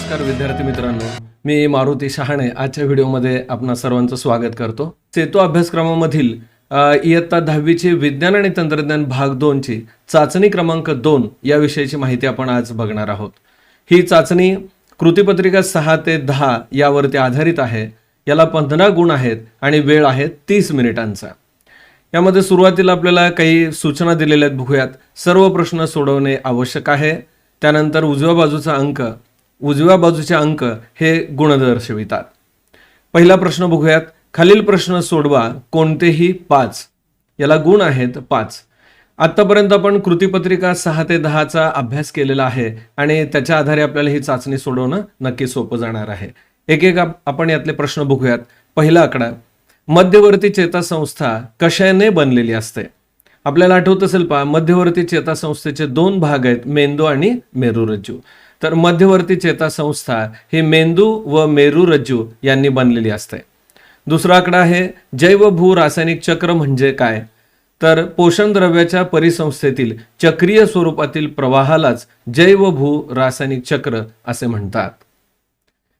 नमस्कार विद्यार्थी मित्रांनो, मी मारुती शहाणे आजच्या व्हिडिओमध्ये आपणा सर्वांचं स्वागत करतो. सेतू अभ्यासक्रमामधील इयत्ता 10वीची विज्ञान आणि तंत्रज्ञान भाग 2 ची चाचणी क्रमांक 2 या विषयाची माहिती आपण आज बघणार आहोत. ही चाचणी कृतीपत्रिका 6 ते 10 यावरती आधारित आहे. याला 15 गुण आहेत आणि वेळ आहे 30 मिनिटांचा. यामध्ये सुरुवातीला आपल्याला काही सूचना दिलेल्या आहेत, बघूयात. सर्व प्रश्न सोडवणे आवश्यक आहे. त्यानंतर उजव्या बाजूचे अंक हे गुण दर्शवितात. पहिला प्रश्न बघूयात. खालील प्रश्न सोडवा, कोणतेही 5. याला गुण आहेत 5. आतापर्यंत आपण कृतीपत्रिका 6 ते 10 चा अभ्यास केलेला आहे आणि त्याच्या आधारे आपल्याला ही चाचणी सोडवणं नक्की सोपं जाणार आहे. एक एक आपण यातले प्रश्न बघूयात. पहिला आकडा, मध्यवर्ती चेतासंस्था कशाने बनलेली असते? आपल्याला आठवत असेल पहा, मध्यवर्ती चेतासंस्थेचे 2 भाग आहेत, मेंदू आणि मेरुरज्जू. तर मध्यवर्ती चेतासंस्था ही मेंदू व मेरुरज्जू यांनी बनलेली असते. दुसरा आकडा आहे, जैव भू रासायनिक चक्र म्हणजे काय? तर पोषण द्रव्याच्या परिसंस्थेतील चक्रीय स्वरूपातील प्रवाहालाच जैव भू रासायनिक चक्र असे म्हणतात.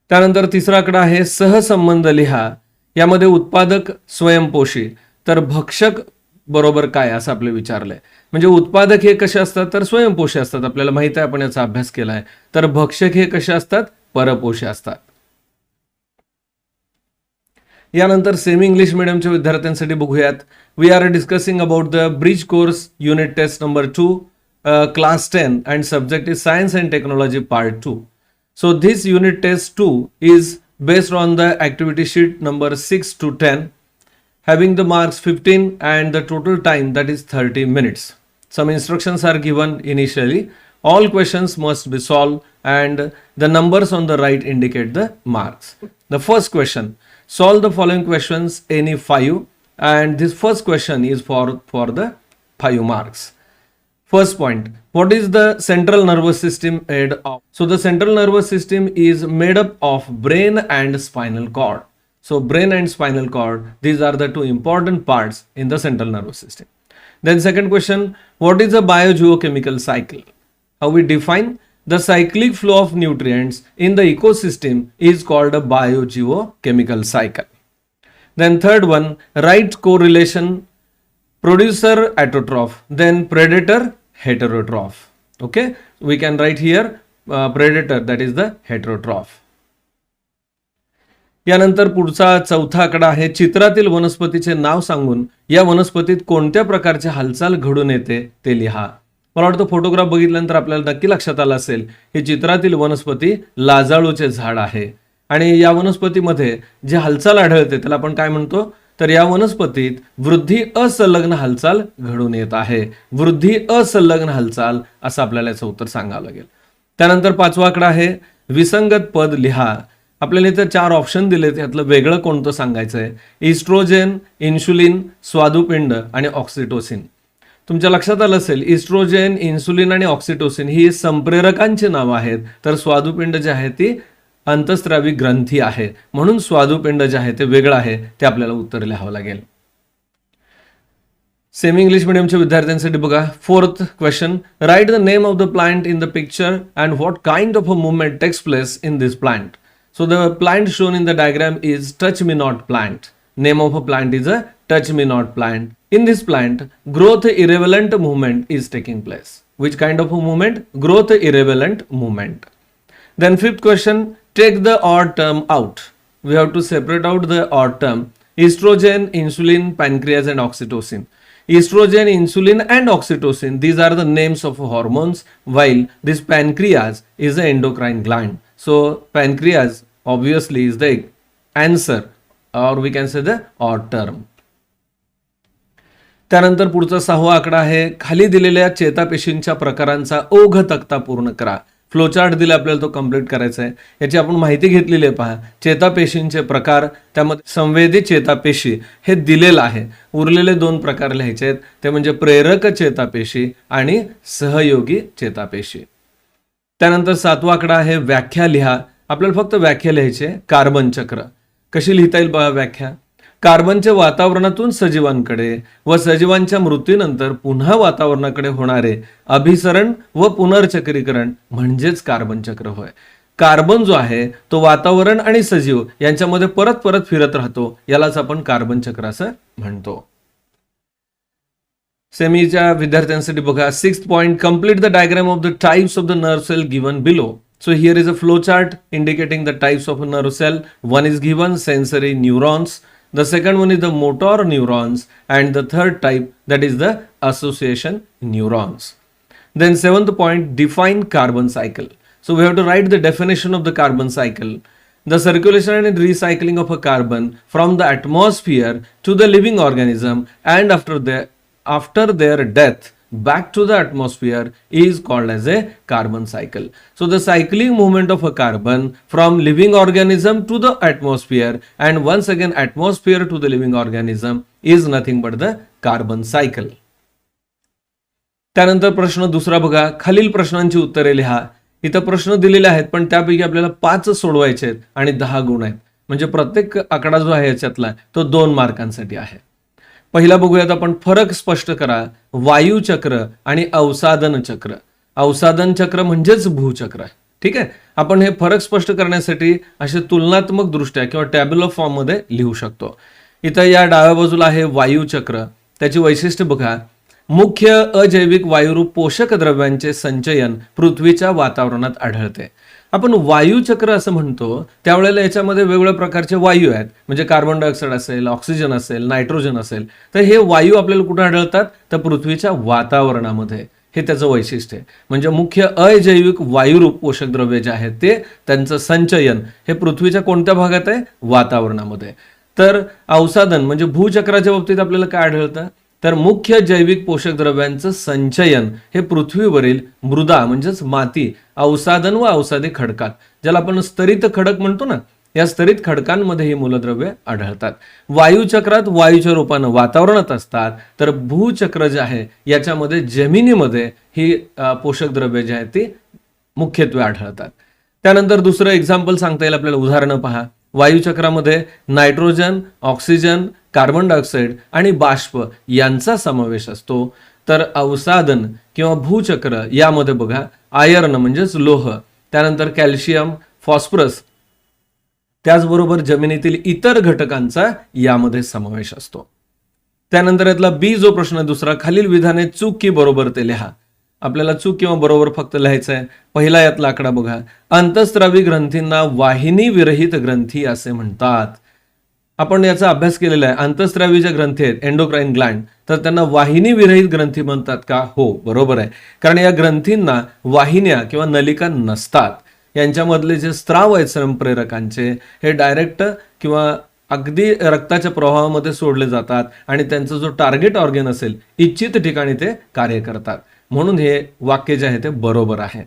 त्यानंतर तिसरा आकडा आहे, सहसंबंध लिहा. यामध्ये उत्पादक स्वयंपोषी तर भक्षक बरोबर काय असं आपले विचारलंय. म्हणजे उत्पादक हे कसे असतात तर स्वयंपोषी असतात, आपल्याला माहित आहे, आपण याचा अभ्यास केलाय. तर भक्षक हे कसे असतात? परपोषी असतात. यानंतर सेमी इंग्लिश मीडियमच्या विद्यार्थ्यांसाठी बघूयात. We are discussing about the bridge course unit test number 2 class 10 and subject is science and technology part 2. So this unit test 2 is based on the activity sheet number 6 to 10, having the marks 15 and the total time that is 30 minutes. Some instructions are given initially. All questions must be solved and the numbers on the right indicate the marks. The first question, solve the following questions any 5, and this first question is for the 5 marks. First point, what is the central nervous system made of? So the central nervous system is made up of brain and spinal cord. So brain and spinal cord, these are the two important parts in the central nervous system. Then second question, what is a biogeochemical cycle? How we define? The cyclic flow of nutrients in the ecosystem is called a biogeochemical cycle. Then third one, write correlation, producer autotroph, then predator heterotroph. Okay, we can write here predator, that is the heterotroph. यानंतर पुढचा चौथा आकडा आहे, चित्रातील वनस्पतीचे नाव सांगून या वनस्पतीत कोणत्या प्रकारची हालचाल घडून येते ते लिहा. मला वाटतं फोटोग्राफ बघितल्यानंतर आपल्याला नक्की लक्षात आलं असेल, ही चित्रातील वनस्पती लाजाळूचे झाड आहे आणि या वनस्पतीमध्ये जे हालचाल आढळते त्याला आपण काय म्हणतो? तर या वनस्पतीत वृद्धी असंलग्न हालचाल घडून येत आहे. वृद्धी असंलग्न हालचाल असं आपल्याला याचं उत्तर सांगावं लागेल. त्यानंतर पाचवा आकडा आहे, विसंगत पद लिहा. आपल्याला इथे 4 ऑप्शन दिले, त्यातलं वेगळं कोणतं सांगायचं आहे? इस्ट्रोजेन, इन्सुलिन, स्वादुपिंड आणि ऑक्सिटोसिन. तुमच्या लक्षात आलं असेल, इस्ट्रोजेन, इन्सुलिन आणि ऑक्सिटोसिन ही संप्रेरकांची नावं आहेत, तर स्वादुपिंड जे आहे ती अंतस्त्रावी ग्रंथी आहे, म्हणून स्वादुपिंड जे आहे ते वेगळं आहे, ते आपल्याला उत्तर लिहावं लागेल. सेमी इंग्लिश मीडियमच्या विद्यार्थ्यांसाठी बघा. Fourth question, write the name of the plant in the picture and what kind of a movement takes place in this plant. So the plant shown in the diagram is touch me not plant. Name of a plant is a touch me not plant. In this plant, growth irrelevant movement is taking place. Which kind of a movement? Growth irrelevant movement. Then fifth question, take the odd term out. We have to separate out the odd term. Estrogen, insulin, pancreas and oxytocin. Estrogen, insulin and oxytocin, these are the names of hormones, while this pancreas is the endocrine gland. So pancreas obviously is the answer, or we can say the odd term. त्यानंतर पुढचा 6वा आकडा आहे, खाली दिलेल्या चेतापेशींच्या प्रकारांचा ओघ तक्ता पूर्ण करा. फ्लोचार्ट दिला आपल्याला, तो कंप्लीट करायचा आहे. याची आपण माहिती घेतलेली आहे. पहा, चेतापेशींचे प्रकार, त्यामध्ये संवेदी चेतापेशी हे दिलेलं आहे. उरलेले 2 प्रकार लिहायचे आहेत, ते म्हणजे प्रेरक चेतापेशी आणि सहयोगी चेतापेशी. त्यानंतर 7वा आकडा आहे, व्याख्या लिहा. आपल्याला फक्त व्याख्या लिहायची आहे. कार्बन चक्र कशी लिहिता येईल बघा व्याख्या. कार्बनचे वातावरणातून सजीवांकडे व सजीवांच्या मृत्यूनंतर पुन्हा वातावरणाकडे होणारे अभिसरण व पुनर्चक्रीकरण म्हणजेच कार्बन चक्र होय. कार्बन जो आहे तो वातावरण आणि सजीव यांच्यामध्ये परत परत फिरत राहतो, यालाच आपण कार्बन चक्र असं म्हणतो. सेमीच्या विद्यार्थ्यांसाठी बघा, 6th point, complete the diagram of the types of the nerve cell given below. So here is a flow chart indicating the types of a nerve cell. One is given sensory neurons, the second one is the motor neurons, and the third type, that is the association neurons. Then 7th point, define carbon cycle. So we have to write the definition of the carbon cycle. The circulation and recycling of a carbon from the atmosphere to the living organism and after their death back to the atmosphere is called as a carbon cycle. So the cycling movement of a carbon from living organism to the atmosphere and once again atmosphere to the living organism is nothing but the carbon cycle. त्यानंतर प्रश्न दुसरा बघा, खालील प्रश्नांची उत्तरे लिहा. इथं प्रश्न दिलेले आहेत पण त्यापैकी आपल्याला 5 सोडवायचे आहेत आणि 10 गुण आहेत, म्हणजे प्रत्येक आकडा जो आहे याच्यातला तो 2 मार्कांसाठी आहे. पहिला बघूयात आपण, फरक स्पष्ट करा. वायू चक्र आणि अवसादन चक्र. अवसादन चक्र म्हणजेच भूचक्र. ठीक आहे, आपण हे फरक स्पष्ट करण्यासाठी असे तुलनात्मक दृष्ट्या किंवा टॅब्युलर फॉर्म मध्ये लिहू शकतो. इथं या डाव्या बाजूला आहे वायू चक्र. त्याची वैशिष्ट्य बघा, मुख्य अजैविक वायुरूप पोषक द्रव्यांचे संचयन पृथ्वीच्या वातावरणात आढळते. आपण वायुचक्र असं म्हणतो त्यावेळेला याच्यामध्ये वेगवेगळ्या प्रकारचे वायू आहेत, म्हणजे कार्बन डायऑक्साईड असेल, ऑक्सिजन असेल, नायट्रोजन असेल. तर हे वायू आपल्याला कुठे आढळतात, तर पृथ्वीच्या वातावरणामध्ये. हे त्याचं वैशिष्ट्य आहे. म्हणजे मुख्य अजैविक वायुरूप पोषक द्रव्ये जे आहेत ते त्यांचं संचयन हे पृथ्वीच्या कोणत्या भागात आहे, वातावरणामध्ये. तर अवसादन म्हणजे भूचक्राच्या बाबतीत आपल्याला काय आढळतं, तर मुख्य जैविक पोषक द्रव्यांचं संचयन हे पृथ्वीवरील मृदा म्हणजेच माती, अवसादन व अवसादी खडकात, ज्याला आपण स्तरित खडक म्हणतो ना, या स्तरित खडकांमध्ये ही मूलद्रव्ये आढळतात. वायुचक्रात वायूच्या रूपानं वातावरणात असतात, तर भूचक्र जे आहे याच्यामध्ये जमिनीमध्ये ही पोषक द्रव्ये जी आहेत ती मुख्यत्वे आढळतात. त्यानंतर दुसरं एक्झाम्पल सांगता येईल आपल्याला, उदाहरणं पहा. वायुचक्रामध्ये नायट्रोजन, ऑक्सिजन, कार्बन डायऑक्साईड आणि बाष्प यांचा समावेश असतो. तर अवसादन किंवा भूचक्र यामध्ये बघा, आयर्न म्हणजेच लोह, त्यानंतर कॅल्शियम, फॉस्फरस, त्याचबरोबर जमिनीतील इतर घटकांचा यामध्ये समावेश असतो. त्यानंतर यातला बी जो प्रश्न आहे दुसरा, खालील विधाने चूक की बरोबर ते लिहा. आपल्याला चूक किंवा बरोबर फक्त लिहायचं आहे. पहिला यातला आकडा बघा, अंतःस्रावी ग्रंथींना वाहिनी विरहित ग्रंथी असे म्हणतात. आपण याचा अभ्यास केलेला आहे. अंतःस्रावी जे ग्रंथी आहेत, एंडोक्राइन ग्लँड, तर त्यांना वाहिनी विरहित ग्रंथी म्हणतात का? हो, बरोबर आहे. कारण या ग्रंथींना वाहिन्या किंवा नलिका नसतात. यांच्यामधले जे स्त्राव आहेत संप्रेरकांचे हे डायरेक्ट किंवा अगदी रक्ताच्या प्रवाहामध्ये सोडले जातात आणि त्यांचा जो टार्गेट ऑर्गन असेल इच्छित ठिकाणी ते कार्य करतात. म्हणून हे वाक्य जे आहे ते बरोबर आहे.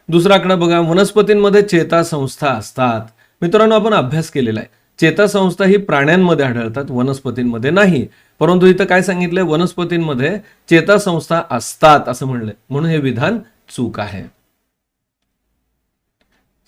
दुसरा आकडा बघा, वनस्पतींमध्ये चेतासंस्था असतात. मित्रांनो, आपण अभ्यास केलेला आहे. चेतासंस्था ही प्राण्यांमध्ये आढळतात, वनस्पतींमध्ये नाही. परंतु इथं काय सांगितलंय, वनस्पतींमध्ये चेतासंस्था असतात असं म्हणलंय, म्हणून हे विधान चूक आहे.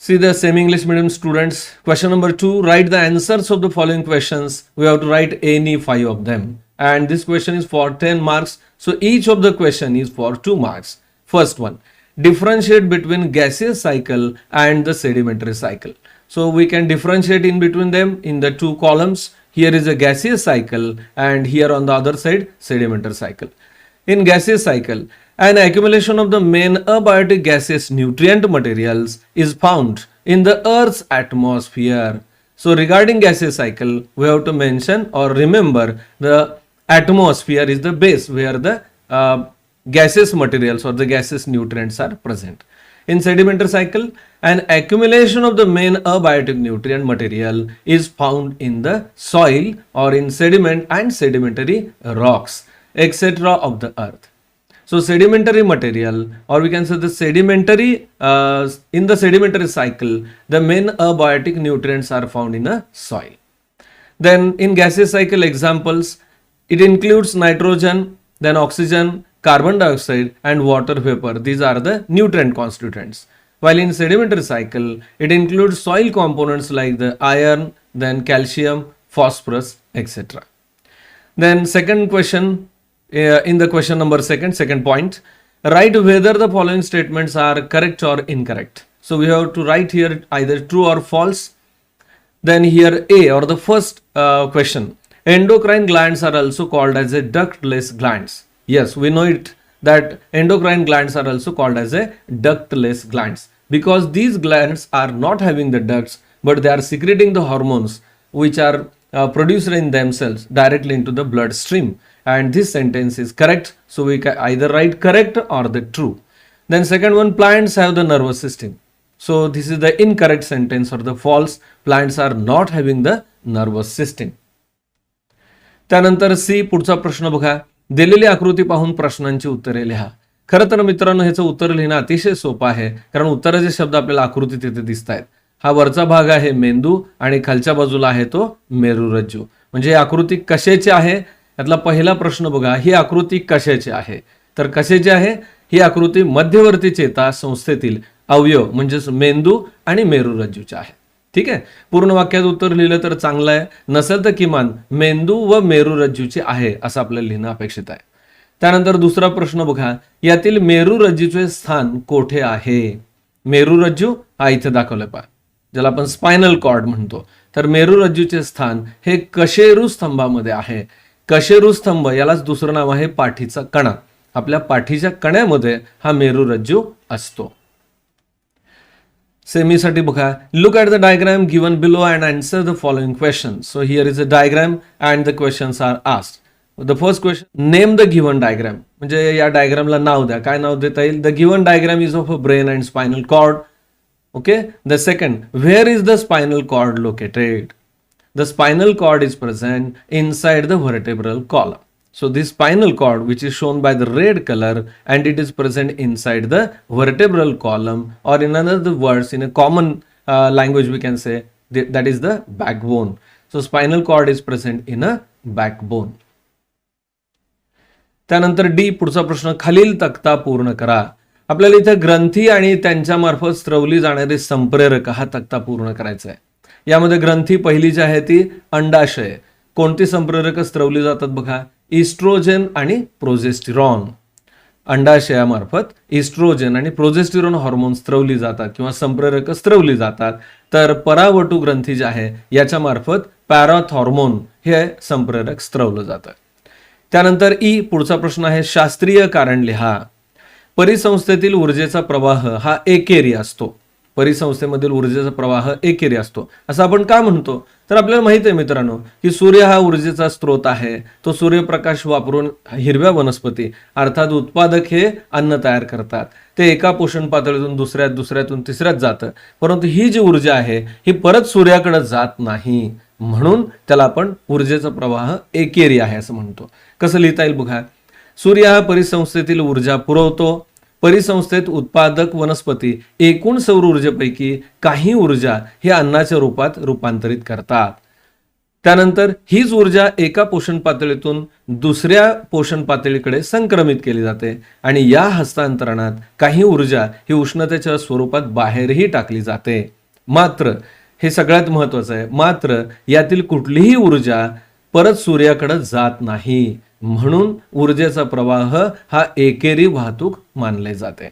See the semi-English medium students, question number 2, write the answers of the following questions. We have to write any 5 of them. And this question is for 10 marks. So each of the question is for 2 marks. First one, differentiate between gaseous cycle and the sedimentary cycle. So we can differentiate in between them in the 2 columns. Here is a gaseous cycle and here on the other side sedimentary cycle. In gaseous cycle, an accumulation of the main abiotic gaseous nutrient materials is found in the Earth's atmosphere. So regarding gaseous cycle, we have to mention or remember the atmosphere is the base where the gaseous materials or the gaseous nutrients are present. In sedimentary cycle, an accumulation of the main abiotic nutrient material is found in the soil or in sediment and sedimentary rocks, etc. of the earth. So sedimentary material, or we can say the sedimentary, in the sedimentary cycle, the main abiotic nutrients are found in a soil. Then in gaseous cycle examples, it includes nitrogen, then oxygen, carbon dioxide and water vapor. These are the nutrient constituents. While in sedimentary cycle, it includes soil components like the iron, then calcium, phosphorus, etc. Then second question, in the question number second point, write whether the following statements are correct or incorrect. So we have to write here either true or false. Then here A, or the first question, endocrine glands are also called as a ductless glands. Yes, we know it that endocrine glands are also called as a ductless glands because these glands are not having the ducts, but they are secreting the hormones which are produced in themselves directly into the bloodstream. And this sentence is correct. So we can either write correct or the true. Then second one, plants have the nervous system. So this is the incorrect sentence or the false. Plants are not having the nervous system. त्यानंतर C, पुढचा प्रश्न बघा. दिलेली आकृती पाहून प्रश्नांची उत्तरे लिहा. खरं तर मित्रांनो ह्याचं उत्तर लिहिणं अतिशय सोपं आहे, कारण उत्तराचे शब्द आपल्याला आकृतीत तिथे दिसत आहेत. हा वरचा भाग आहे मेंदू आणि खालच्या बाजूला आहे तो मेरुरज्जू. म्हणजे ही आकृती कशाची आहे, यातला पहिला प्रश्न बघा. ही आकृती कशाची आहे, तर कशाची आहे, ही आकृती मध्यवर्ती चेता संस्थेतील अवयव म्हणजेच मेंदू आणि मेरुरज्जूचे आहे. ठीक आहे, पूर्ण वाक्यात उत्तर लिहिलं तर चांगलं आहे, नसेल तर किमान मेंदू व मेरुरज्जूची आहे असं आपल्याला लिहिणं अपेक्षित आहे. त्यानंतर दुसरा प्रश्न बघा. यातील मेरुरज्जूचे स्थान कोठे आहे. मेरुरज्जू हा इथे दाखवलं पहा, ज्याला आपण स्पायनल कॉर्ड म्हणतो. तर मेरुरज्जूचे स्थान हे कशेरू स्तंभामध्ये आहे. कशेरू स्तंभ यालाच दुसरं नाव आहे पाठीचा कणा. आपल्या पाठीच्या कण्यामध्ये हा मेरुरज्जू असतो. सेमीसाठी बघा. Look at the diagram given below and answer the following question. So here is a diagram and the questions are asked. The first question, name the given diagram. म्हणजे या डायग्रामला नाव द्या. काय नाव देता येईल. The given diagram is of a brain and spinal cord. Okay. The second, where is the spinal cord located. The spinal cord is present inside the vertebral column. So this spinal cord, which is shown by the red color, and it is present inside the vertebral column, or in another words, in a common language we can say that is the backbone. So spinal cord is present in a backbone. त्यानंतर D, पुढचा प्रश्न, खालील तक्ता पूर्ण करा. आपल्याला इथे ग्रंथी आणि त्यांच्या मार्फत स्त्रवली जाणारे संप्रेरक हा तक्ता पूर्ण करायचा आहे. यामध्ये ग्रंथी पहिली जी आहे ती अंडाशय. कोणती संप्रेरक स्त्रवली जातात बघा. इस्ट्रोजन आणि प्रोजेस्टिरॉन. अंडाशयामार्फत इस्ट्रोजन आणि प्रोजेस्टिरॉन हॉर्मोन स्त्रवली जातात किंवा संप्रेरक स्त्रवली जातात. तर परावटू ग्रंथी जी आहे याच्या मार्फत पॅराथॉर्मोन हे संप्रेरक स्त्रवलं जातं. त्यानंतर ई, पुढचा प्रश्न आहे, शास्त्रीय कारण लिहा. परिसंस्थेतील ऊर्जेचा प्रवाह हा एकेरी असतो. परिसंस्थेमधील ऊर्जेचा प्रवाह एकेरी असतो असं आपण का म्हणतो. तर आपल्याला माहित आहे मित्रांनो की सूर्य हा ऊर्जेचा स्रोत आहे. तो सूर्यप्रकाश वापरून हिरव्या वनस्पती अर्थात उत्पादक हे अन्न तयार करतात. ते एका पोषण पातळीतून दुसऱ्यातून तिसऱ्यात जातं, परंतु ही जी ऊर्जा आहे ही परत सूर्याकडे जात नाही, म्हणून त्याला आपण ऊर्जेचा प्रवाह एकेरी आहे असं म्हणतो. कसं लिहिता येईल बघा. सूर्य हा परिसंस्थेतील ऊर्जा पुरवतो. परिसंस्थेत उत्पादक वनस्पती एकूण सौर ऊर्जेपैकी काही ऊर्जा ही अन्नाच्या रूपात रूपांतरित करतात. त्यानंतर हीच ऊर्जा एका पोषण पातळीतून दुसऱ्या पोषण पातळीकडे संक्रमित केली जाते आणि या हस्तांतरणात काही ऊर्जा ही उष्णतेच्या स्वरूपात बाहेरही टाकली जाते. मात्र हे सगळ्यात महत्वाचं आहे, मात्र यातील कुठलीही ऊर्जा परत सूर्याकडे जात नाही, म्हणून ऊर्जेचा प्रवाह हा एकेरी वाहतूक मानले जाते.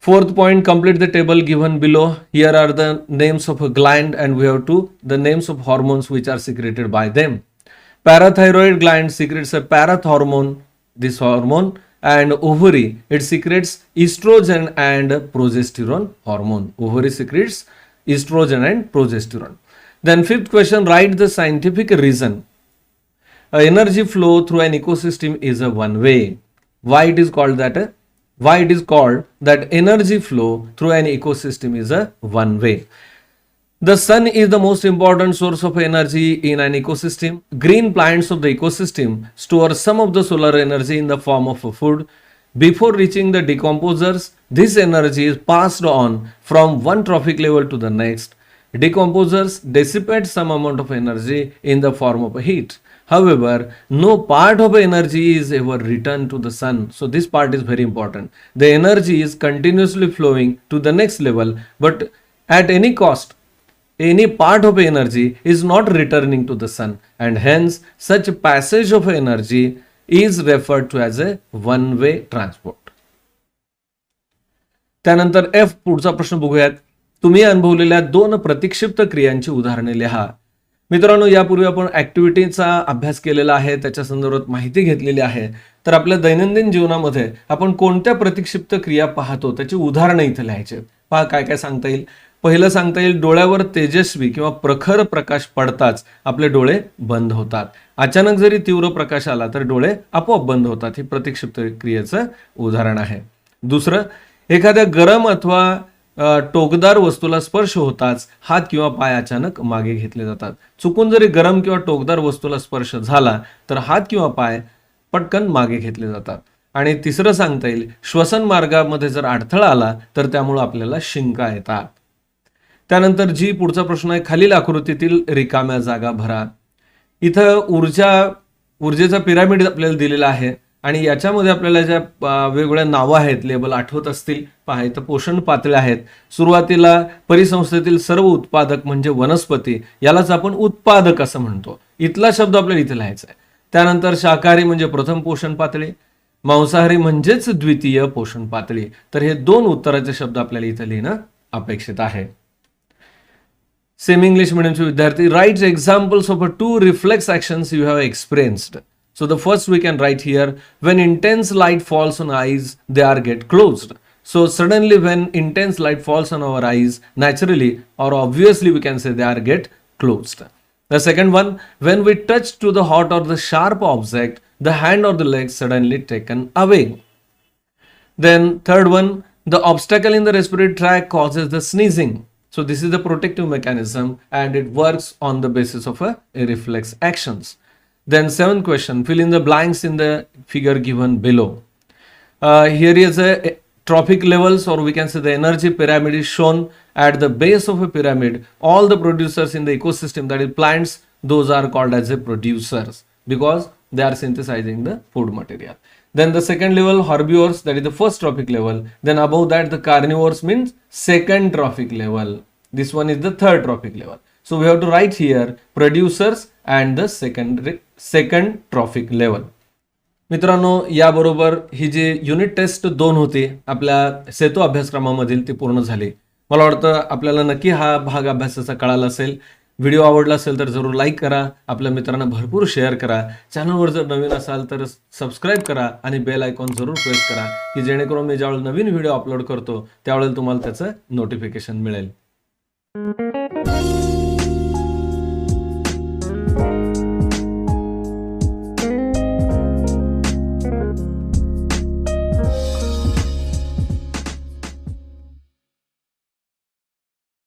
Fourth point, complete the table given below. Here are the names of a gland and we have to the names of hormones which are secreted by them. Parathyroid gland secretes a parathormone, this hormone, and ovary, it secretes estrogen and progesterone hormone. Ovary secretes estrogen and progesterone. Then fifth question, write the scientific reason. Energy flow through an ecosystem is a one way. Why it is called that? Why it is called that energy flow through an ecosystem is a one way? The sun is the most important source of energy in an ecosystem. Green plants of the ecosystem store some of the solar energy in the form of food. Before reaching the decomposers, this energy is passed on from one trophic level to the next. Decomposers dissipate some amount of energy in the form of heat. However, no part of energy is ever returned to the sun. So this part is very important. The energy is continuously flowing to the next level, but at any cost, any part of energy is not returning to the sun, and hence such passage of energy is referred to as a one-way transport. त्यानंतर F पुढचा प्रश्न बघूयात. तुम्ही अनुभवलेल्या 2 प्रतिक्षिप्त क्रियांची उदाहरणे लिहा. मित्रांनो, यापूर्वी आपण ऍक्टिव्हिटीचा अभ्यास केलेला आहे, त्याच्या संदर्भात माहिती घेतलेली आहे. तर आपल्या दैनंदिन जीवनामध्ये आपण कोणत्या प्रतिक्षिप्त क्रिया पाहतो त्याची उदाहरणं इथे लिहायचे. पहा काय काय सांगता येईल. पहिलं सांगता येईल, डोळ्यावर तेजस्वी किंवा प्रखर प्रकाश पडताच आपले डोळे बंद होतात. अचानक जरी तीव्र प्रकाश आला तर डोळे आपोआप बंद होतात. ही प्रतिक्षिप्त क्रियेचं उदाहरण आहे. दुसरं, एखाद्या गरम अथवा टोकदार वस्तूला स्पर्श होताच हात किंवा पाय अचानक मागे घेतले जातात. चुकून जरी गरम किंवा टोकदार वस्तूला स्पर्श झाला तर हात किंवा पाय पटकन मागे घेतले जातात. आणि तिसरं सांगता येईल, श्वसन मार्गामध्ये जर अडथळा आला तर त्यामुळे आपल्याला शिंका येतात. त्यानंतर जी पुढचा प्रश्न आहे, खालील आकृतीतील रिकाम्या जागा भरा. इथं ऊर्जेचा पिरामिड आपल्याला दिलेला आहे आणि याच्यामध्ये आपल्याला ज्या वेगवेगळ्या नावं आहेत, लेबल आठवत असतील. पहा, इथं पोषण पातळ्या आहेत. सुरुवातीला परिसंस्थेतील सर्व उत्पादक म्हणजे वनस्पती, यालाच आपण उत्पादक असं म्हणतो. इथला शब्द आपल्याला इथे लिहायचा आहे. त्यानंतर शाकाहारी म्हणजे प्रथम पोषण पातळी, मांसाहारी म्हणजेच द्वितीय पोषण पातळी. तर हे 2 उत्तराचे शब्द आपल्याला इथे लिहिणं अपेक्षित आहे. सेमी इंग्लिश मीडियमचे विद्यार्थी, write examples of 2 reflex actions you have experienced. So the first we can write here, when intense light falls on eyes, they are get closed. So suddenly when intense light falls on our eyes, naturally or obviously we can say they are get closed. The second one, when we touch to the hot or the sharp object, the hand or the leg suddenly taken away. Then third one, the obstacle in the respiratory tract causes the sneezing. So this is the protective mechanism and it works on the basis of a reflex actions. Then 7th question, fill in the blanks in the figure given below. Here is a trophic levels, or we can say the energy pyramid is shown. At the base of a pyramid, all the producers in the ecosystem, that is plants, those are called as a producers because they are synthesizing the food material. Then the second level, herbivores, that is the first trophic level. Then above that, the carnivores means second trophic level. This one is the third trophic level. So we have to write here producers and the second trophic level. मित्रांनो, याबरोबर ही जी unit test 2 होती आपल्या सेतू अभ्यासक्रमामधील ती पूर्ण झाली. मला वाटतं आपल्याला नक्की हा भाग अभ्यासाचा कळाला असेल. व्हिडिओ आवडला असेल तर जरूर लाईक करा, आपल्या मित्रांना भरपूर शेअर करा. चॅनलवर जर नवीन असाल तर सबस्क्राईब करा आणि बेल आयकॉन जरूर प्रेस करा की जेणेकरून मी ज्यावेळेला नवीन व्हिडिओ अपलोड करतो त्यावेळेला तुम्हाला त्याचं नोटिफिकेशन मिळेल.